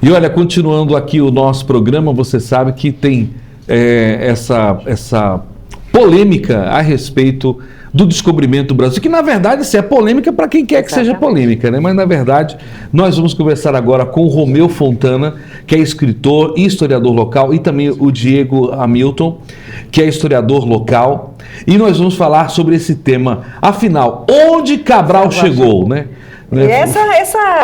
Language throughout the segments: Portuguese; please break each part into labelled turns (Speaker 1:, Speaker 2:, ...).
Speaker 1: E olha, continuando aqui o nosso programa, você sabe que tem essa polêmica a respeito do descobrimento do Brasil, que na verdade isso é polêmica para quem quer que seja polêmica, né? Mas na verdade nós vamos conversar agora com o Romeu Fontana, que é escritor e historiador local, e também o Diego Hamilton, que é historiador local, e nós vamos falar sobre esse tema. Afinal, onde Cabral chegou, né?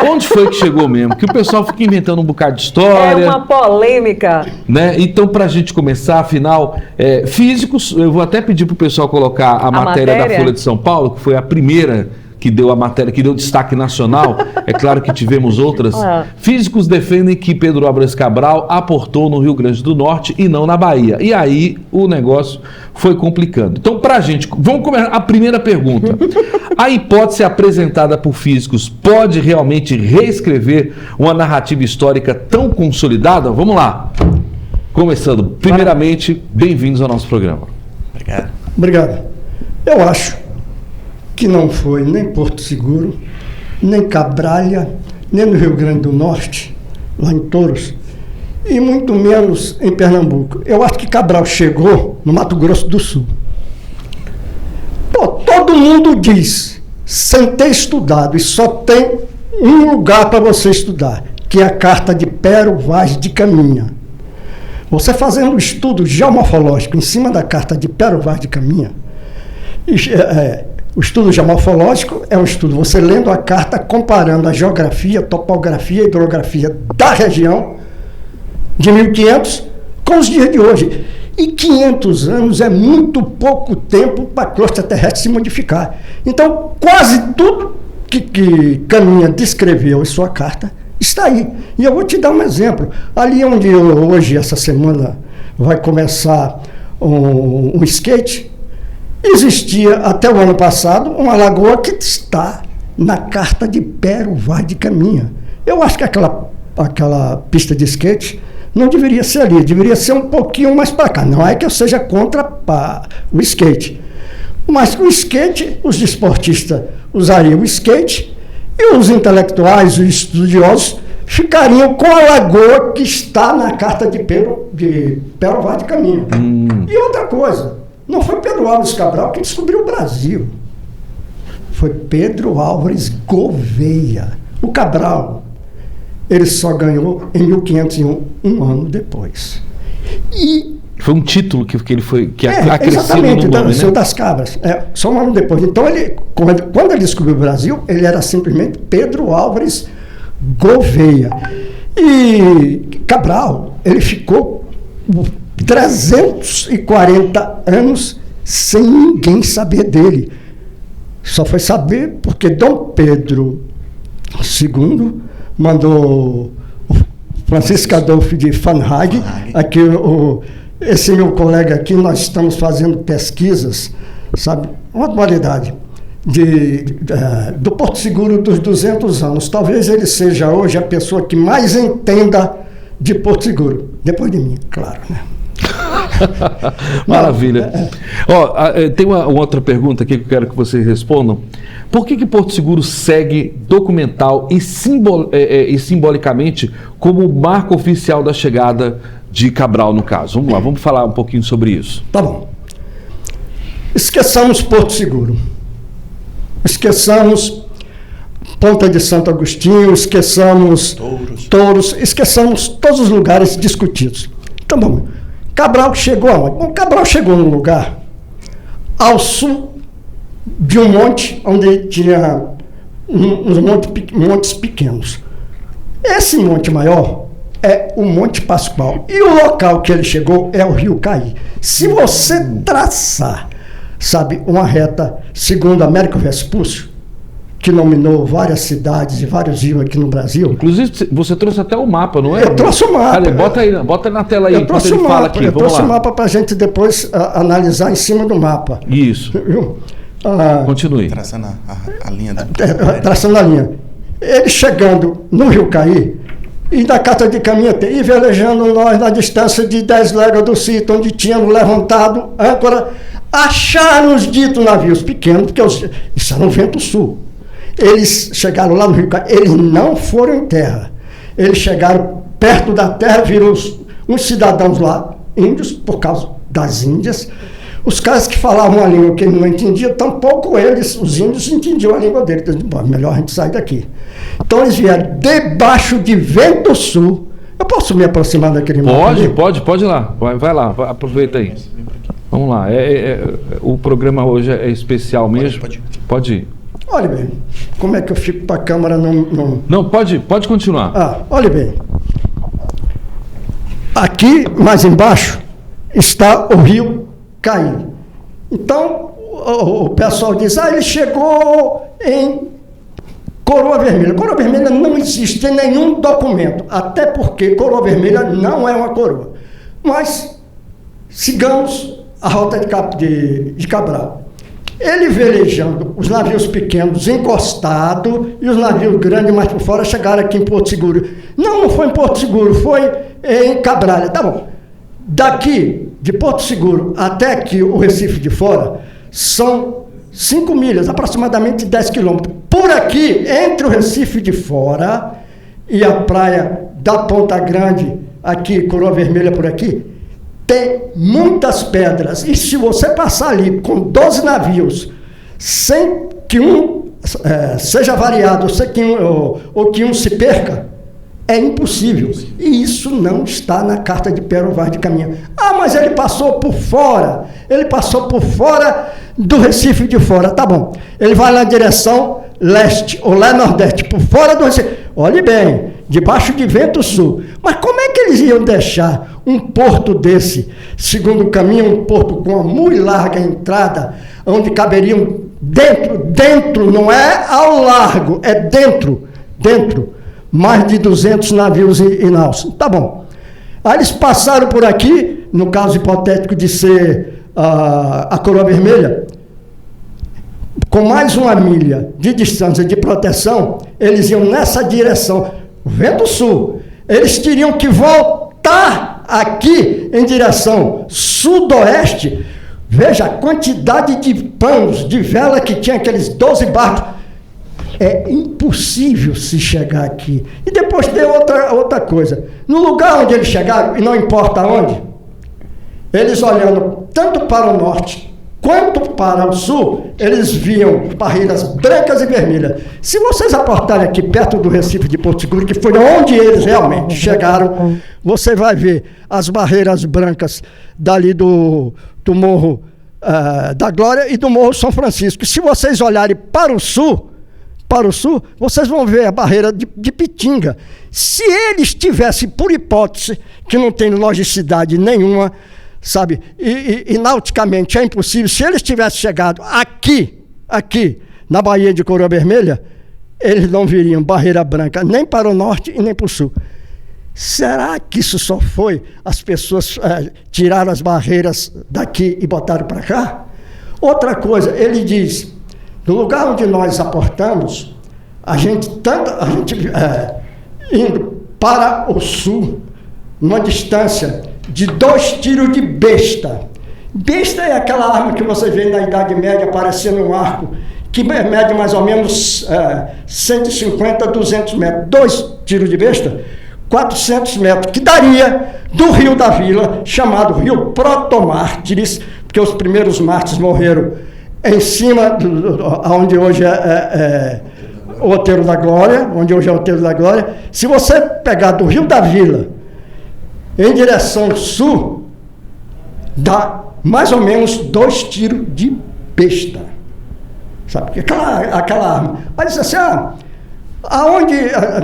Speaker 1: Onde foi que chegou mesmo? Que o pessoal fica inventando um bocado de história.
Speaker 2: É uma polêmica.
Speaker 1: Né? Então, para a gente começar, afinal, físicos, eu vou até pedir para o pessoal colocar a matéria da Folha de São Paulo, que foi a primeira que deu a matéria, que deu destaque nacional. É claro que tivemos outras. Físicos defendem que Pedro Álvares Cabral aportou no Rio Grande do Norte e não na Bahia. E aí o negócio foi complicando. Então, para a gente, vamos começar a primeira pergunta. A hipótese apresentada por físicos pode realmente reescrever uma narrativa histórica tão consolidada? Vamos lá. Começando. Primeiramente, bem-vindos ao nosso programa.
Speaker 3: Obrigado. Eu acho que não foi nem Porto Seguro, nem Cabralha, nem no Rio Grande do Norte, lá em Touros, e muito menos em Pernambuco. Eu acho que Cabral chegou no Mato Grosso do Sul. Pô, todo mundo diz, sem ter estudado, e só tem um lugar para você estudar, que é a carta de Pero Vaz de Caminha. Você fazendo um estudo geomorfológico em cima da carta de Pero Vaz de Caminha, o estudo geomorfológico é um estudo, você lendo a carta, comparando a geografia, topografia e hidrografia da região de 1500 com os dias de hoje. E 500 anos é muito pouco tempo para a crosta terrestre se modificar. Então, quase tudo que Caminha descreveu em sua carta está aí. E eu vou te dar um exemplo. Ali onde hoje, essa semana, vai começar um skate, existia, até o ano passado, uma lagoa que está na carta de Pero Vaz de Caminha. Eu acho que aquela pista de skate não deveria ser ali, deveria ser um pouquinho mais para cá. Não é que eu seja contra o skate, mas o skate, os desportistas usariam o skate e os intelectuais, os estudiosos, ficariam com a lagoa que está na carta de Pero Vaz de Caminha. E outra coisa, não foi Pedro Álvares Cabral que descobriu o Brasil. Foi Pedro Álvares Gouveia. O Cabral, ele só ganhou em 1501, um ano depois. E
Speaker 1: foi um título que ele foi, que acresceu
Speaker 3: exatamente,
Speaker 1: no nome,
Speaker 3: né? Das Cabras. Só um ano depois. Então, quando ele descobriu o Brasil, ele era simplesmente Pedro Álvares Gouveia. E Cabral, ele ficou 340 anos sem ninguém saber dele. Só foi saber porque Dom Pedro II mandou o Francisco Adolfo de Fanhag, aqui esse meu colega aqui, nós estamos fazendo pesquisas, sabe, uma atualidade do Porto Seguro dos 200 anos. Talvez ele seja hoje a pessoa que mais entenda de Porto Seguro, depois de mim, claro, né?
Speaker 1: Maravilha. Tem uma outra pergunta aqui que eu quero que vocês respondam. Por que Porto Seguro segue documental e simbolicamente como marco oficial da chegada de Cabral, no caso? Vamos lá, vamos falar um pouquinho sobre isso.
Speaker 3: Tá bom. Esqueçamos Porto Seguro. Esqueçamos Ponta de Santo Agostinho, esqueçamos Touros, esqueçamos todos os lugares discutidos. Então, vamos. Cabral chegou aonde? Bom, Cabral chegou num lugar ao sul de um monte onde tinha uns montes pequenos. Esse monte maior é o Monte Pascoal. E o local que ele chegou é o Rio Caí. Se você traçar, sabe, uma reta segundo Américo Vespúcio, que nominou várias cidades e vários rios aqui no Brasil.
Speaker 1: Inclusive, você trouxe até o mapa, não é?
Speaker 3: Eu trouxe o mapa.
Speaker 1: Bota na tela aí,
Speaker 3: enquanto ele fala aqui. Eu trouxe o mapa para a gente depois analisar em cima do mapa.
Speaker 1: Isso. Continue.
Speaker 4: Traçando a linha.
Speaker 3: Traçando a linha. Ele chegando no Rio Caí, e da carta de Caminha, e velejando nós na distância de 10 léguas do sítio, onde tínhamos levantado âncora, acharam os ditos navios pequenos, porque isso era no vento sul. Eles chegaram lá no Rio Caí, eles não foram em terra. Eles chegaram perto da terra, viram uns cidadãos lá, índios, por causa das Índias. Os caras que falavam a língua que ele não entendia, tampouco eles, os índios, entendiam a língua dele. Então, melhor a gente sair daqui. Então eles vieram debaixo de vento sul. Eu posso me aproximar daquele
Speaker 1: mapa? Pode ir lá. Vai lá, aproveita aí. Vamos lá. O programa hoje é especial mesmo. Pode ir.
Speaker 3: Olha bem, como é que eu fico para a câmera não...
Speaker 1: Não, pode continuar.
Speaker 3: Olha bem. Aqui, mais embaixo, está o rio Caí. Então, o pessoal diz, ele chegou em Coroa Vermelha. Coroa Vermelha não existe em nenhum documento, até porque Coroa Vermelha não é uma coroa. Mas, sigamos a rota de Cabral. Ele velejando, os navios pequenos encostados e os navios grandes mais por fora chegaram aqui em Porto Seguro. Não foi em Porto Seguro, foi em Cabralha. Tá bom. Daqui, de Porto Seguro até aqui, o Recife de Fora, são 5 milhas, aproximadamente 10 quilômetros. Por aqui, entre o Recife de Fora e a praia da Ponta Grande, aqui, Coroa Vermelha por aqui, tem muitas pedras. E se você passar ali com 12 navios, sem que um seja variado, ou que um se perca, é impossível. E isso não está na carta de Pero Vaz de Caminha. Mas ele passou por fora. Ele passou por fora do Recife de Fora. Tá bom. Ele vai na direção leste ou leste-nordeste, por fora do Recife. Olhe bem, debaixo de vento sul. Mas como é que eles iam deixar um porto desse, segundo o caminho, um porto com uma muito larga entrada, onde caberiam dentro, não é ao largo, é dentro, mais de 200 navios e naus. Tá bom. Aí eles passaram por aqui, no caso hipotético de ser a Coroa Vermelha, com mais 1 milha de distância de proteção, eles iam nessa direção, vento sul. Eles teriam que voltar aqui em direção sudoeste. Veja a quantidade de panos, de vela que tinha, aqueles 12 barcos. É impossível se chegar aqui. E depois tem outra coisa. No lugar onde eles chegaram, e não importa onde, eles olhando tanto para o norte quanto para o sul, eles viam barreiras brancas e vermelhas. Se vocês aportarem aqui perto do Recife de Porto Seguro, que foi onde eles realmente chegaram, você vai ver as barreiras brancas dali do Morro da Glória e do Morro São Francisco. Se vocês olharem para o sul, vocês vão ver a barreira de Pitinga. Se eles tivessem, por hipótese, que não tem logicidade nenhuma, sabe, e nauticamente é impossível, se eles tivessem chegado aqui, na Baía de Coroa Vermelha, eles não viriam barreira branca nem para o norte e nem para o sul. Será que isso só foi as pessoas tiraram as barreiras daqui e botaram para cá? Outra coisa, ele diz, no lugar onde nós aportamos, a gente indo para o sul, numa distância de 2 tiros de besta. Besta é aquela arma que você vê na Idade Média parecendo um arco, que mede mais ou menos 150 a 200 metros. 2 tiros de besta, 400 metros, que daria do Rio da Vila, chamado Rio Protomártires, porque os primeiros mártires morreram em cima, onde hoje é o Outeiro da Glória, Se você pegar do Rio da Vila em direção sul, dá mais ou menos 2 tiros de besta. Sabe? Aquela arma. Aí disse assim, aonde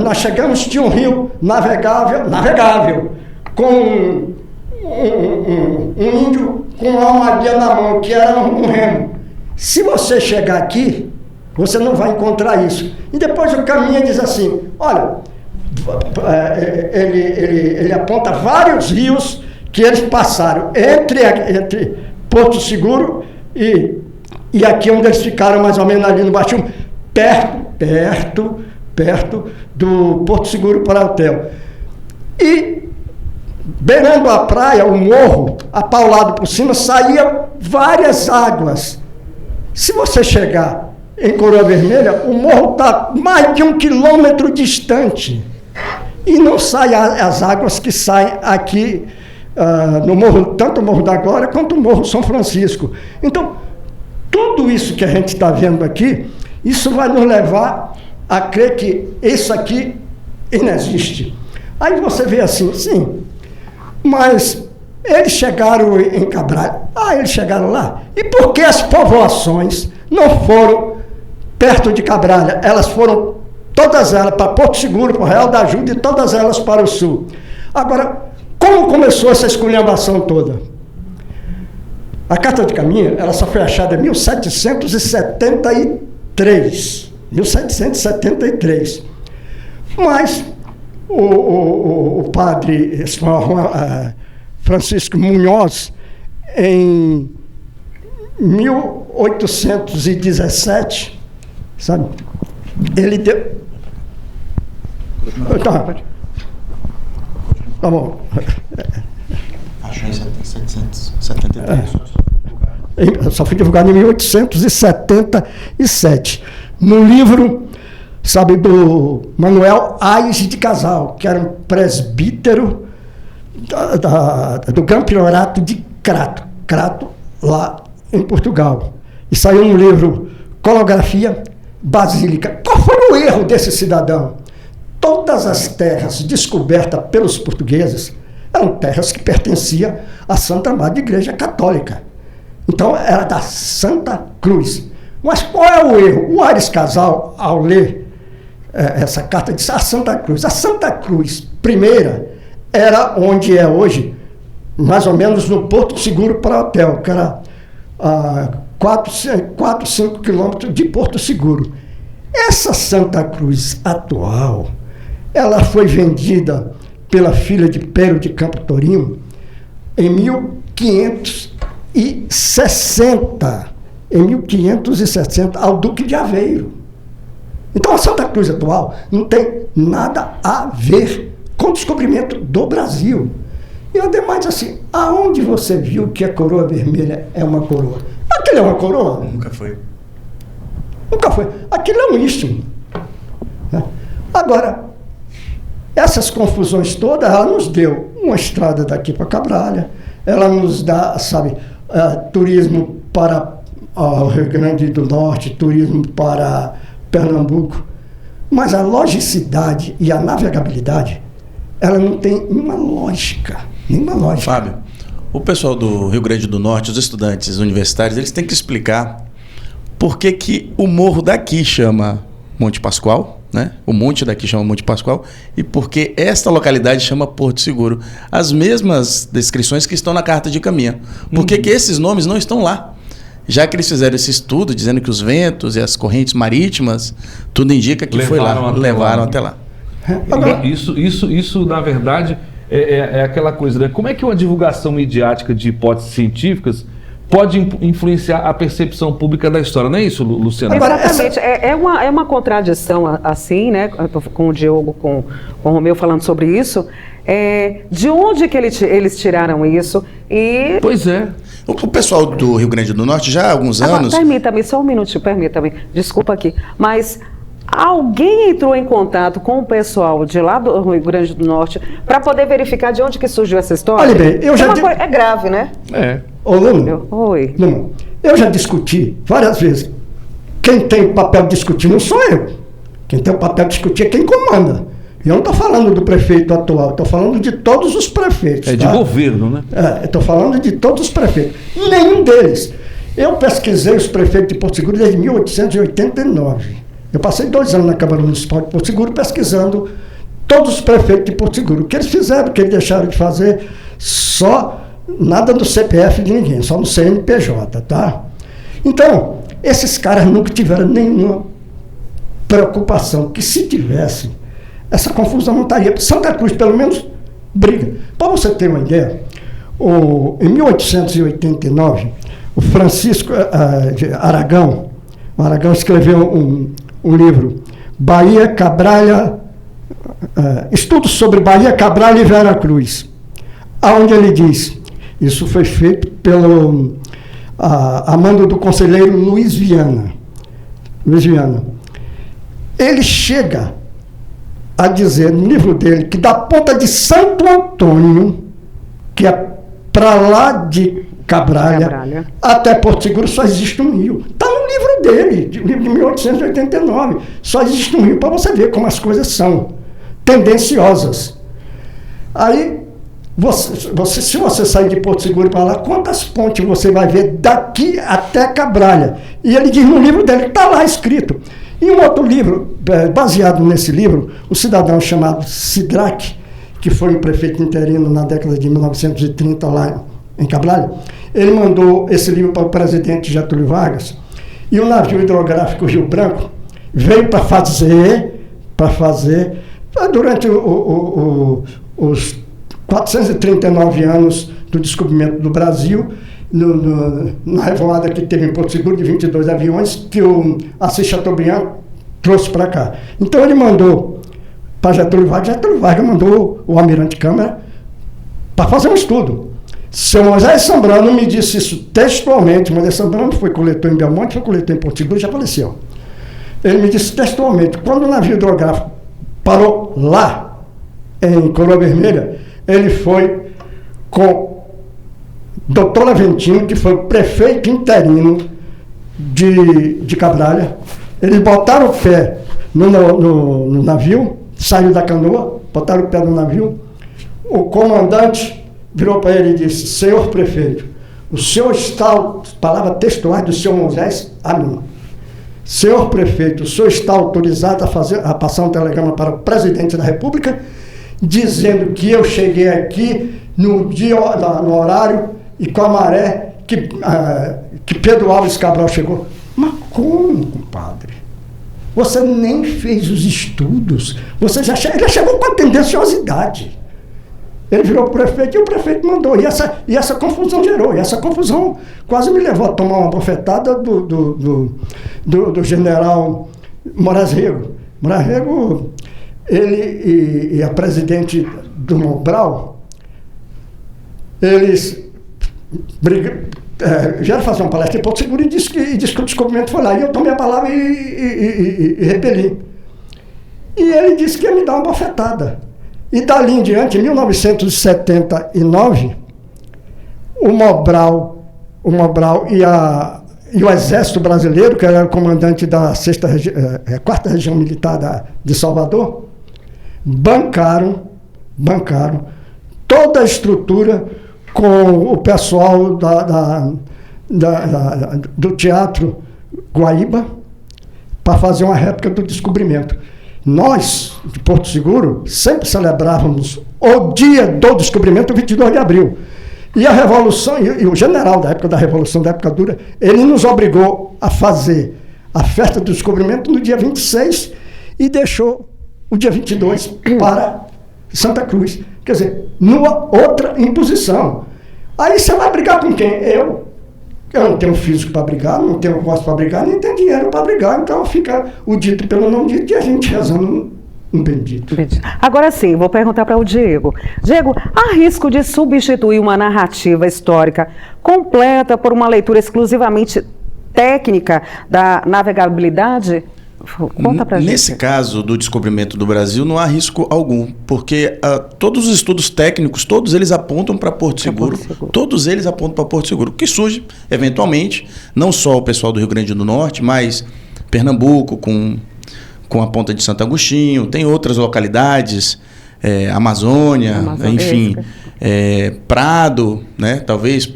Speaker 3: nós chegamos tinha um rio navegável, com um índio com uma armadilha na mão, que era um remo. Se você chegar aqui, você não vai encontrar isso. E depois o caminho diz assim, olha, ele aponta vários rios que eles passaram entre Porto Seguro e aqui onde eles ficaram, mais ou menos ali no Baixinho, perto do Porto Seguro para Hotel. E beirando a praia, o morro, apaulado por cima, saía várias águas. Se você chegar em Coroa Vermelha, o morro está mais de 1 quilômetro distante. e não saem as águas que saem aqui no morro, tanto o Morro da Glória quanto o Morro São Francisco. Então, tudo isso que a gente está vendo aqui, isso vai nos levar a crer que isso aqui não existe. Aí você vê assim, sim, mas eles chegaram em Cabralha, eles chegaram lá. E por que as povoações não foram perto de Cabralha? Elas foram, todas elas, para Porto Seguro, para o Real da Ajuda, e todas elas para o sul. Agora, como começou essa esculhambação toda? A Carta de Caminha, ela só foi achada em 1773. 1773. Mas o padre Francisco Munhoz, em 1817, sabe, ele deu... Tá bom.
Speaker 2: Achou em 1773.
Speaker 3: Só foi divulgado em 1877. No livro, sabe, do Manuel Aires de Casal, que era um presbítero do Campeonato de Crato, lá em Portugal. E saiu um livro, Colografia Basílica. Qual foi o erro desse cidadão? Todas as terras descobertas pelos portugueses eram terras que pertenciam à Santa Madre Igreja Católica. Então, era da Santa Cruz. Mas qual é o erro? O Aires Casal, ao ler essa carta, disse a Santa Cruz. A Santa Cruz, primeira, era onde é hoje, mais ou menos no Porto Seguro para Hotel, que era 5 quilômetros de Porto Seguro. Essa Santa Cruz atual, ela foi vendida pela filha de Pero de Campo Torino em 1560. Em 1560, ao Duque de Aveiro. Então a Santa Cruz atual não tem nada a ver com o descobrimento do Brasil. E ademais, assim, aonde você viu que a coroa vermelha é uma coroa? Aquilo é uma coroa?
Speaker 2: Nunca foi.
Speaker 3: Nunca foi. Aquilo é um istmo. Agora, essas confusões todas, ela nos deu uma estrada daqui para Cabralha, ela nos dá, sabe, turismo para o Rio Grande do Norte, turismo para Pernambuco, mas a logicidade e a navegabilidade, ela não tem nenhuma lógica.
Speaker 2: Fábio, o pessoal do Rio Grande do Norte, os estudantes universitários, eles têm que explicar por que o morro daqui chama Monte Pascoal, né? O monte daqui chama Monte Pascoal, e por que esta localidade chama Porto Seguro. As mesmas descrições que estão na Carta de Caminha. Por que esses nomes não estão lá? Já que eles fizeram esse estudo, dizendo que os ventos e as correntes marítimas, tudo indica que levaram até lá.
Speaker 1: Isso, na verdade, é aquela coisa, né? Como é que uma divulgação midiática de hipóteses científicas pode influenciar a percepção pública da história? Não é isso, Luciana?
Speaker 4: Exatamente. É uma contradição assim, né? Com o Diogo, com o Romeu falando sobre isso. De onde que eles tiraram isso?
Speaker 1: Pois é.
Speaker 2: O pessoal do Rio Grande do Norte, já há alguns anos...
Speaker 4: Permita-me, só um minutinho, permita-me. Desculpa aqui. Mas alguém entrou em contato com o pessoal de lá do Rio Grande do Norte para poder verificar de onde que surgiu essa história?
Speaker 3: Olha bem,
Speaker 4: é grave, né?
Speaker 3: Ô, Luna,
Speaker 4: Oi.
Speaker 3: Luna, eu já discuti várias vezes. Quem tem o papel de discutir não sou eu. Quem tem o papel de discutir é quem comanda. Eu não estou falando do prefeito atual, estou falando de todos os prefeitos.
Speaker 1: De governo, né?
Speaker 3: Estou falando de todos os prefeitos. Nenhum deles. Eu pesquisei os prefeitos de Porto Seguro desde 1889. Eu passei 2 anos na Câmara Municipal de Porto Seguro pesquisando todos os prefeitos de Porto Seguro. O que eles fizeram, o que eles deixaram de fazer, só nada no CPF de ninguém, só no CNPJ, tá? Então, esses caras nunca tiveram nenhuma preocupação, que se tivessem, essa confusão não estaria. Santa Cruz, pelo menos, briga. Para você ter uma ideia, em 1889, o Francisco Aragão escreveu um livro, Bahia, Cabralha, Estudos sobre Bahia, Cabralha e Vera Cruz, onde ele diz, isso foi feito a mando do conselheiro Luiz Viana. Ele chega a dizer no livro dele que da ponta de Santo Antônio, que é para lá de Cabralha, até Porto Seguro só existe um rio. Está no livro dele, livro de 1889. Só existe um rio, para você ver como as coisas são tendenciosas. Aí, se você sair de Porto Seguro para lá, quantas pontes você vai ver daqui até Cabralha? E ele diz no livro dele, está lá escrito. E um outro livro, baseado nesse livro, um cidadão chamado Sidraque, que foi um prefeito interino na década de 1930 lá em Cabralha, ele mandou esse livro para o presidente Getúlio Vargas, e o navio hidrográfico Rio Branco veio para fazer, durante os 439 anos do descobrimento do Brasil, na revoada que teve em Porto Seguro, de 22 aviões, que o Assis Chateaubriand trouxe para cá. Então ele mandou para Getúlio Vargas mandou o almirante Câmara para fazer um estudo. Seu Moisés Sambrano me disse isso textualmente. Moisés Sambrano foi coletor em Belmonte, foi coletor em Porto Seguro, já faleceu. Ele me disse textualmente, quando o navio hidrográfico parou lá, em Coroa Vermelha, ele foi com Dr. Aventino, que foi o prefeito interino de Cabralha. Eles botaram o pé no navio, saiu da canoa, botaram o pé no navio. O comandante virou para ele e disse: senhor prefeito, o senhor está, palavra textual do senhor Moisés, a mim. Senhor prefeito, o senhor está autorizado a passar um telegrama para o presidente da República, dizendo que eu cheguei aqui no horário e com a maré que Pedro Álvares Cabral chegou. Mas como, compadre? Você nem fez os estudos, ele já chegou com a tendenciosidade. Ele virou prefeito e o prefeito mandou. E essa confusão gerou. E essa confusão quase me levou a tomar uma bofetada do general Moraes Rego. Moraes Rego, ele e a presidente do Mobral, eles vieram fazer uma palestra em Porto Seguro e disse que o descobrimento foi lá. E eu tomei a palavra e repeli. E ele disse que ia me dar uma bofetada. E dali em diante, em 1979, o Mobral e o Exército Brasileiro, que era o comandante da 4ª Região Militar de Salvador, bancaram toda a estrutura com o pessoal do Teatro Guaíba para fazer uma réplica do descobrimento. Nós, de Porto Seguro, sempre celebrávamos o dia do descobrimento, o 22 de abril. E a Revolução, e o general da época da Revolução, da época dura, ele nos obrigou a fazer a festa do descobrimento no dia 26 e deixou o dia 22 para Santa Cruz. Quer dizer, numa outra imposição. Aí você vai brigar com quem? Eu não tenho físico para brigar, não tenho voz para brigar, nem tenho dinheiro para brigar, então fica o dito pelo não dito e a gente rezando um bendito.
Speaker 4: Agora sim, vou perguntar para o Diego. Diego, há risco de substituir uma narrativa histórica completa por uma leitura exclusivamente técnica da navegabilidade? Conta pra gente.
Speaker 2: Nesse caso do descobrimento do Brasil, não há risco algum, porque todos os estudos técnicos, todos eles apontam para Porto Seguro, todos eles apontam para Porto Seguro, que surge, eventualmente, não só o pessoal do Rio Grande do Norte, mas Pernambuco, com a ponta de Santo Agostinho, tem outras localidades, Amazônia, enfim, Prado, né, talvez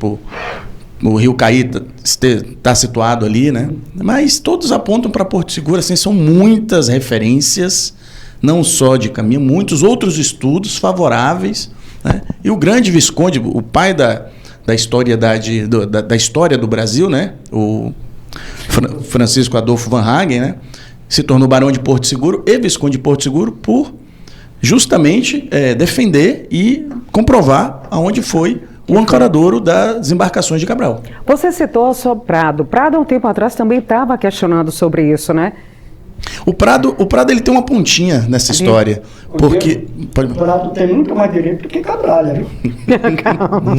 Speaker 2: o Rio Caí está situado ali, né? Mas todos apontam para Porto Seguro, assim, são muitas referências, não só de caminho, muitos outros estudos favoráveis, né? E o grande Visconde, o pai da história do Brasil, né? O Francisco Adolfo Van Hagen, né? Se tornou barão de Porto Seguro e Visconde de Porto Seguro por justamente defender e comprovar aonde foi o ancoradouro das embarcações de Cabral.
Speaker 4: Você citou sobre Prado. Prado, há um tempo atrás, também estava questionando sobre isso, né?
Speaker 2: O Prado ele tem uma pontinha nessa história. Porque
Speaker 3: o Prado tem muito mais direito do que Cabralha, viu?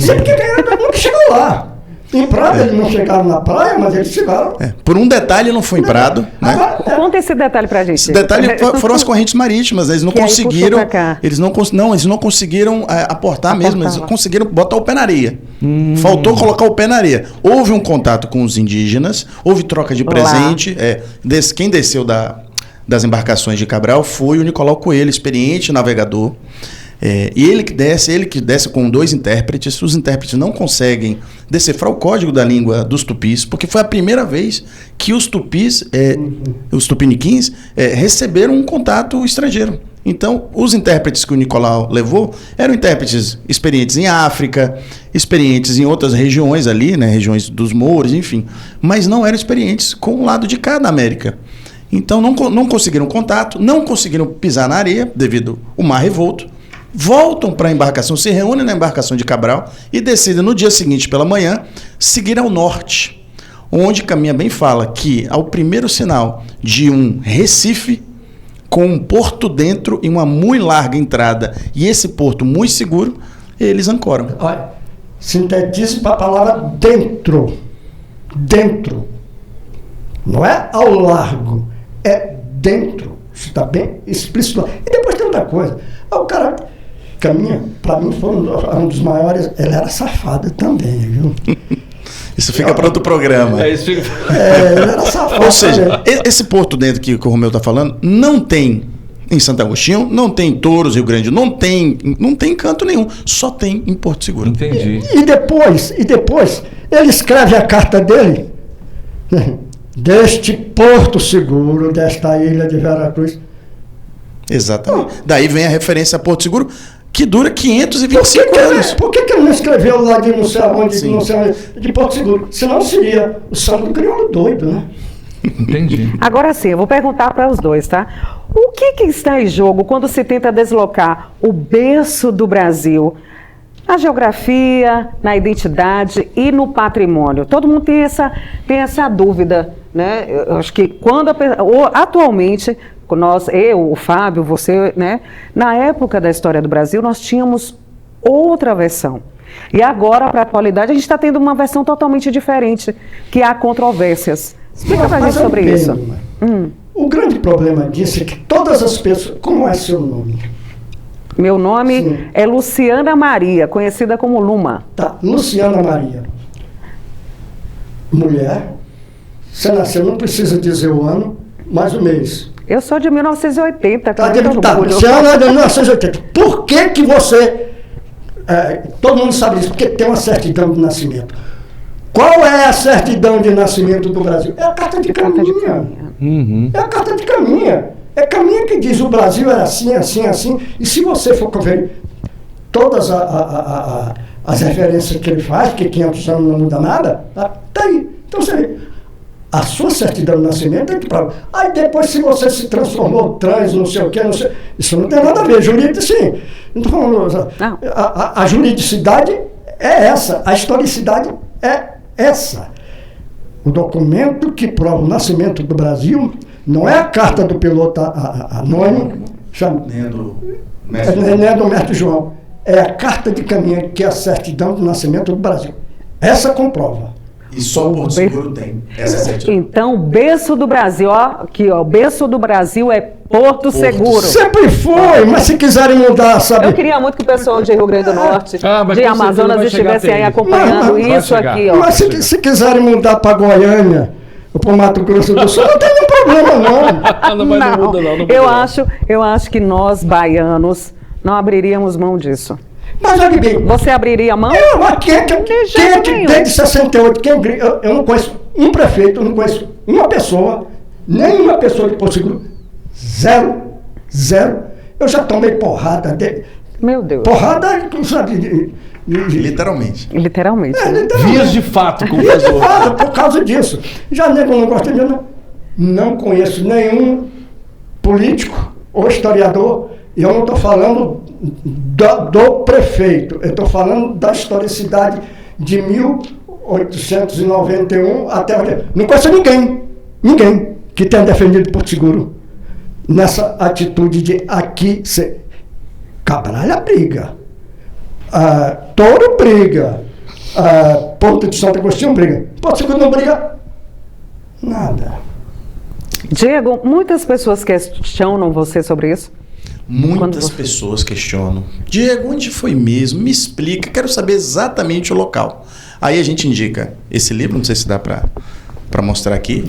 Speaker 3: Sempre que nunca chegou lá. Em Prado eles não chegaram na praia, mas eles chegaram.
Speaker 2: Por um detalhe não foi em Prado, né?
Speaker 4: Conta esse detalhe pra gente.
Speaker 2: Esse detalhe foram as correntes marítimas, eles não conseguiram, eles não conseguiram aportar mesmo, eles conseguiram botar o pé na areia. Faltou colocar o pé na areia. Houve um contato com os indígenas, houve troca de presente. Quem desceu das embarcações de Cabral foi o Nicolau Coelho, experiente navegador. E ele que desce com 2 intérpretes. Os intérpretes não conseguem decifrar o código da língua dos tupis, porque foi a primeira vez que os tupis, os tupiniquins, receberam um contato estrangeiro. Então, os intérpretes que o Nicolau levou eram intérpretes experientes em África, experientes em outras regiões ali, né, regiões dos Mouros, enfim, mas não eram experientes com o lado de cá da América. Então, não conseguiram contato, não conseguiram pisar na areia devido ao mar revolto. Voltam para a embarcação, se reúnem na embarcação de Cabral e decidem no dia seguinte pela manhã seguir ao norte, onde Caminha bem fala que ao primeiro sinal de um recife com um porto dentro e uma muito larga entrada e esse porto muito seguro, eles ancoram.
Speaker 3: Olha, sintetize para a palavra dentro. Dentro. Não é ao largo, é dentro. Isso está bem explícito. E depois tem outra coisa. O cara Caminha, para mim, foi um dos maiores. Ele era safado também, viu?
Speaker 2: Isso fica para outro programa.
Speaker 3: Ele era safado.
Speaker 2: Ou seja, esse porto dentro que o Romeu está falando, não tem em Santo Agostinho, não tem em Touros, Rio Grande, não tem canto nenhum, só tem em Porto Seguro.
Speaker 1: Entendi.
Speaker 3: E depois, ele escreve a carta dele, deste Porto Seguro, desta ilha de Veracruz.
Speaker 2: Exatamente. Daí vem a referência a Porto Seguro, que dura 525 anos.
Speaker 3: Por que ele não escreveu lá de não sei onde, de Porto Seguro? Senão seria o santo do crioulo doido, né?
Speaker 1: Entendi.
Speaker 4: Agora sim, eu vou perguntar para os dois, tá? O que está em jogo quando se tenta deslocar o berço do Brasil na geografia, na identidade e no patrimônio? Todo mundo tem essa dúvida, né? Eu acho que atualmente, eu, o Fábio, você, né? Na época da história do Brasil, nós tínhamos outra versão. E agora, para a atualidade, a gente está tendo uma versão totalmente diferente, que há controvérsias. Explica para a gente sobre isso.
Speaker 3: O grande problema disso é que todas as pessoas... Como é seu nome?
Speaker 4: Meu nome é Luciana Maria, conhecida como Luma.
Speaker 3: Tá, Luciana Maria. Mulher. Você nasceu, não precisa dizer o ano, mas o mês.
Speaker 4: Eu sou de 1980.
Speaker 3: Luciana é de 1980. Por que você... todo mundo sabe disso, porque tem uma certidão de nascimento. Qual é a certidão de nascimento do Brasil? É a carta de Caminha. É a carta de Caminha. É Caminha que diz o Brasil era assim, assim, assim. E se você for conferir todas as referências que ele faz, porque 500 anos não muda nada, tá aí. Então você vê, a sua certidão de nascimento é que prova. Aí depois, se você se transformou trans, não sei o quê, não sei, isso não tem nada a ver. Sim. Então, a juridicidade é essa, a historicidade é essa. O documento que prova o nascimento do Brasil não é a carta do piloto anônimo, nem é do mestre João, é a carta de Caminha, que é a certidão de nascimento do Brasil. Essa comprova.
Speaker 2: E só o Porto Seguro tem essa certidão.
Speaker 4: Então, o berço do Brasil, o berço do Brasil é Porto Seguro.
Speaker 3: Sempre foi, mas se quiserem mudar, sabe?
Speaker 4: Eu queria muito que o pessoal de Rio Grande do Norte, de Amazonas, estivessem aí acompanhando isso aqui, ó.
Speaker 3: Mas se quiserem mudar para Goiânia, ou para o Mato Grosso do Sul, não tem nenhum problema, não.
Speaker 4: Eu acho que nós, baianos, não abriríamos mão disso.
Speaker 3: Mas olha bem.
Speaker 4: Você abriria a mão?
Speaker 3: Quem é que desde 68, eu não conheço um prefeito, eu não conheço uma pessoa, nenhuma pessoa de Porto Seguro. Zero. Eu já tomei porrada.
Speaker 4: Meu Deus.
Speaker 3: Porrada, sabe?
Speaker 2: Literalmente.
Speaker 4: Literalmente.
Speaker 1: Vias de fato,
Speaker 3: Vias de fato, por causa disso. Já nego não gosta de mim, não conheço nenhum político ou historiador. E eu não estou falando do prefeito, eu estou falando da historicidade de 1891 até hoje. Não conheço ninguém que tenha defendido Porto Seguro nessa atitude de aqui ser. Cabralha briga, Touro briga, Porto de Santo Agostinho briga. Porto Seguro não briga nada.
Speaker 4: Diego, muitas pessoas questionam você sobre isso?
Speaker 2: Muitas pessoas questionam. Diego, onde foi mesmo? Me explica, quero saber exatamente o local. Aí a gente indica esse livro, não sei se dá para mostrar aqui.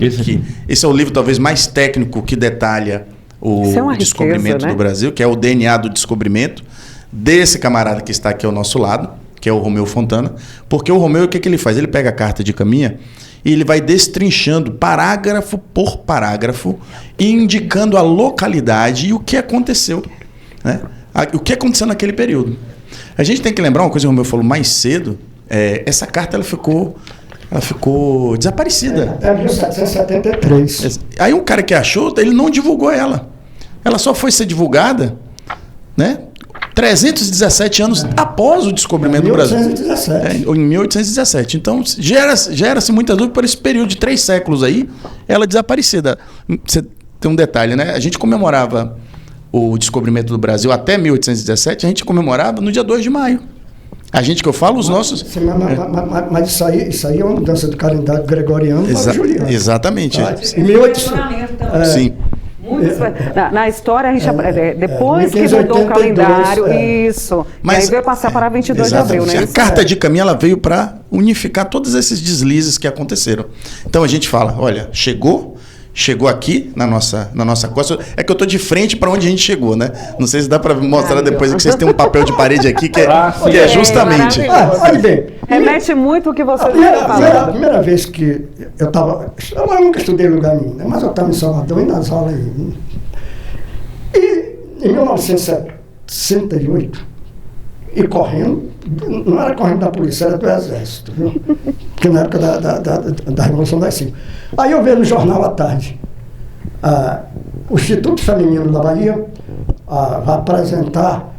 Speaker 2: Esse é o livro talvez mais técnico que detalha o descobrimento, né, do Brasil, que é o DNA do descobrimento, desse camarada que está aqui ao nosso lado, que é o Romeu Fontana. Porque o Romeu, o que ele faz? Ele pega a carta de caminha e ele vai destrinchando parágrafo por parágrafo e indicando a localidade e o que aconteceu, né? O que aconteceu naquele período. A gente tem que lembrar uma coisa que o Romeu falou mais cedo, essa carta ela ficou desaparecida.
Speaker 3: Até 1773.
Speaker 2: Aí um cara que achou, ele não divulgou ela. Ela só foi ser divulgada, né, 317 anos após o descobrimento do Brasil. 1817. Em 1817. Então, gera-se muita dúvida por esse período de 3 séculos aí, ela desaparecida. Você tem um detalhe, né? A gente comemorava o descobrimento do Brasil até 1817, a gente comemorava no dia 2 de maio. A gente que eu falo, os nossos...
Speaker 3: Mas isso aí é uma mudança do calendário gregoriano para o juliano.
Speaker 2: Exatamente.
Speaker 3: Em 1800...
Speaker 2: Sim.
Speaker 4: Na história, a gente, depois que mudou o calendário, isso. Mas aí veio passar para 22 de abril, né?
Speaker 2: A carta de caminho ela veio para unificar todos esses deslizes que aconteceram. Então a gente fala, olha, chegou aqui na nossa costa. É que eu tô de frente para onde a gente chegou, né? Não sei se dá para mostrar depois que vocês têm um papel de parede aqui que é justamente.
Speaker 3: Olha bem.
Speaker 4: Remete muito o que você
Speaker 3: está falando. A primeira vez que eu estava... Eu nunca estudei em lugar nenhum, né? Mas eu estava em Salvador, indo nas aulas. E em 1968, e correndo, não era correndo da polícia, era do Exército, viu? Porque na época da Revolução das 5. Aí eu vejo no jornal à tarde, o Instituto Feminino da Bahia vai apresentar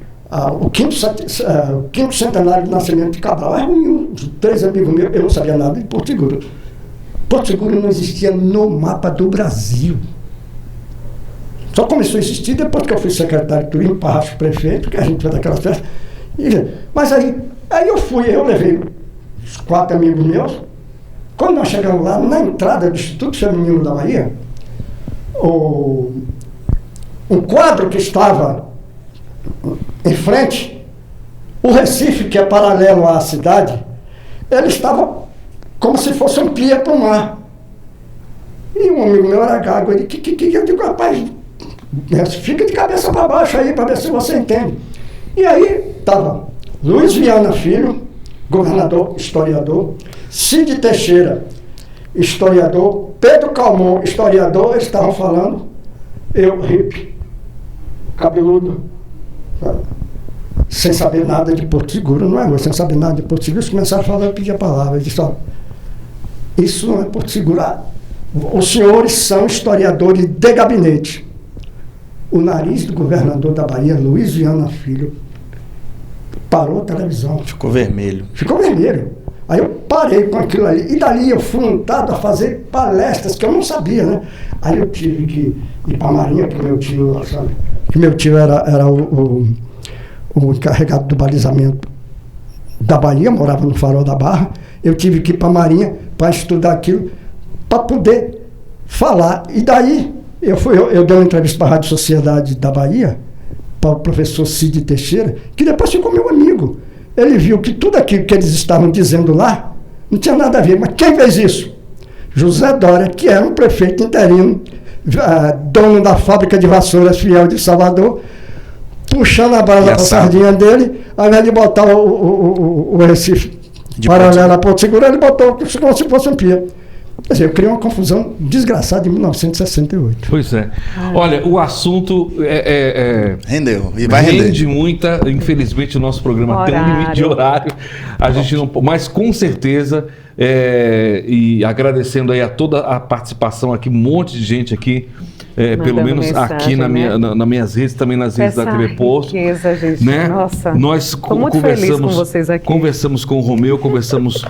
Speaker 3: o quinto centenário do nascimento de Cabral. Aí uns 3 amigos meus, eu não sabia nada de Porto Seguro. Porto Seguro não existia no mapa do Brasil. Só começou a existir depois que eu fui secretário de turismo, Parracho prefeito, que a gente fez aquelas festas. Mas aí eu levei os 4 amigos meus. Quando nós chegamos lá, na entrada do Instituto Feminino da Bahia, um quadro que estava em frente, o Recife, que é paralelo à cidade, ele estava como se fosse um pia para o mar. E um amigo meu era gago, ele eu digo, rapaz, fica de cabeça para baixo aí, para ver se você entende. E aí estava Luiz Viana Filho, governador, historiador, Cid Teixeira, historiador, Pedro Calmon, historiador, eles estavam falando, eu, hippie, cabeludo, sem saber nada de Porto Seguro, não é? Sem saber nada de Porto Seguro, eles começaram a falar, eu pedi a palavra, eu disse, ó, isso não é Porto Seguro, os senhores são historiadores de gabinete. O nariz do governador da Bahia, Luiz Viana Filho, parou a televisão.
Speaker 2: Ficou vermelho.
Speaker 3: Aí eu parei com aquilo ali. E dali eu fui montado a fazer palestras que eu não sabia, né? Aí eu tive que ir para a Marinha, que meu tio, sabe? Que meu tio era o encarregado do balizamento da Bahia, morava no Farol da Barra. Eu tive que ir para a Marinha para estudar aquilo, para poder falar. E daí eu dei uma entrevista para a Rádio Sociedade da Bahia, para o professor Cid Teixeira, que depois ficou meu amigo. Ele viu que tudo aquilo que eles estavam dizendo lá não tinha nada a ver. Mas quem fez isso? José Dória, que era um prefeito interino, dono da fábrica de vassouras Fiel de Salvador, puxando a brasa para a sardinha dele, ao invés de botar o Recife paralelo a Porto Seguro, ele botou como se fosse um pia. Quer dizer, eu criei uma confusão desgraçada em 1968.
Speaker 1: Pois é. Olha, o assunto
Speaker 2: rendeu e vai render.
Speaker 1: Rende muita. Infelizmente, o nosso programa tem um limite de horário. A gente não, mas com certeza, e agradecendo aí a toda a participação aqui, um monte de gente aqui pelo menos
Speaker 4: mensagem,
Speaker 1: aqui
Speaker 4: né?
Speaker 1: nas minhas redes, também nas redes da TV Porto.
Speaker 4: Riqueza, gente.
Speaker 1: Né?
Speaker 4: Nossa,
Speaker 1: nós
Speaker 4: tô muito feliz com vocês aqui.
Speaker 1: Conversamos com o Romeu, conversamos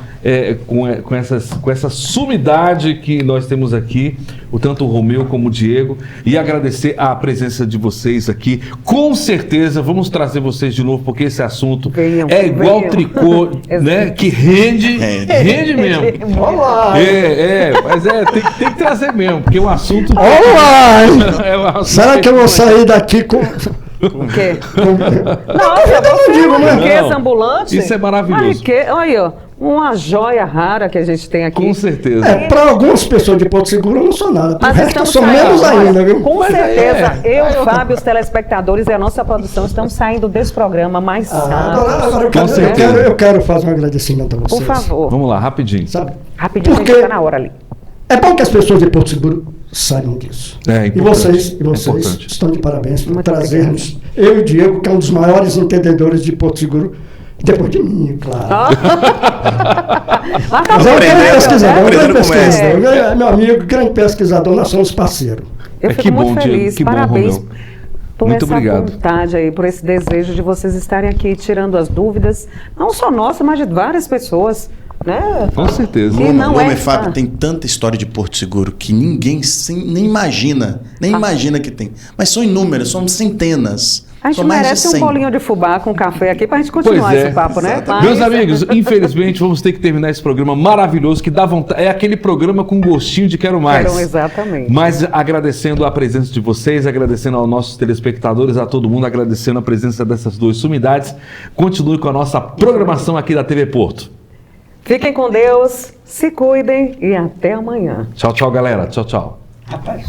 Speaker 1: com essa sumidade que nós temos aqui, tanto o Romeu como o Diego, e agradecer a presença de vocês aqui. Com certeza vamos trazer vocês de novo, porque esse assunto é igual tricô, né? Que rende mesmo.
Speaker 3: Olá!
Speaker 1: Mas tem que trazer mesmo, porque o assunto...
Speaker 3: Olá! Será que eu vou sair daqui com...
Speaker 4: O quê?
Speaker 3: Nossa,
Speaker 4: você
Speaker 3: digo,
Speaker 4: é uma
Speaker 3: né?
Speaker 4: riqueza ambulante?
Speaker 1: Isso é maravilhoso.
Speaker 4: Olha, uma joia rara que a gente tem aqui.
Speaker 1: Com certeza.
Speaker 3: Para algumas pessoas de Porto Seguro eu não sou nada. Para o resto eu sou menos ainda, viu?
Speaker 4: Com certeza. Eu, Fábio, os telespectadores e a nossa produção estamos saindo desse programa mais sábio.
Speaker 3: Agora eu quero fazer um agradecimento a vocês.
Speaker 4: Por favor.
Speaker 1: Vamos lá, rapidinho.
Speaker 3: Sabe?
Speaker 4: Rapidinho,
Speaker 3: Porque
Speaker 4: a gente está na hora ali.
Speaker 3: é bom que as pessoas de Porto Seguro saibam disso.
Speaker 1: É
Speaker 3: E vocês estão de parabéns por trazermos eu e o Diego, que é um dos maiores entendedores de Porto Seguro, depois de mim, claro. Mas é um grande pesquisador, meu amigo, grande pesquisador, nós somos parceiros.
Speaker 4: Eu fico muito feliz, parabéns por
Speaker 1: muito
Speaker 4: essa
Speaker 1: obrigado.
Speaker 4: vontade aí, por esse desejo de vocês estarem aqui tirando as dúvidas, não só nossa, mas de várias pessoas. Né?
Speaker 1: Com certeza.
Speaker 2: O Fábio tem tanta história de Porto Seguro que ninguém nem imagina que tem. Mas são inúmeras, são centenas.
Speaker 4: A gente merece um bolinho de fubá com café aqui pra gente continuar esse papo, né?
Speaker 1: Meus amigos, infelizmente vamos ter que terminar esse programa maravilhoso que dá vontade. É aquele programa com gostinho de quero mais.
Speaker 4: Exatamente.
Speaker 1: Mas agradecendo a presença de vocês, agradecendo aos nossos telespectadores, a todo mundo, agradecendo a presença dessas duas sumidades. Continue com a nossa programação aqui da TV Porto.
Speaker 4: Fiquem com Deus, se cuidem e até amanhã.
Speaker 1: Tchau, tchau, galera. Tchau, tchau.
Speaker 3: Rapaz.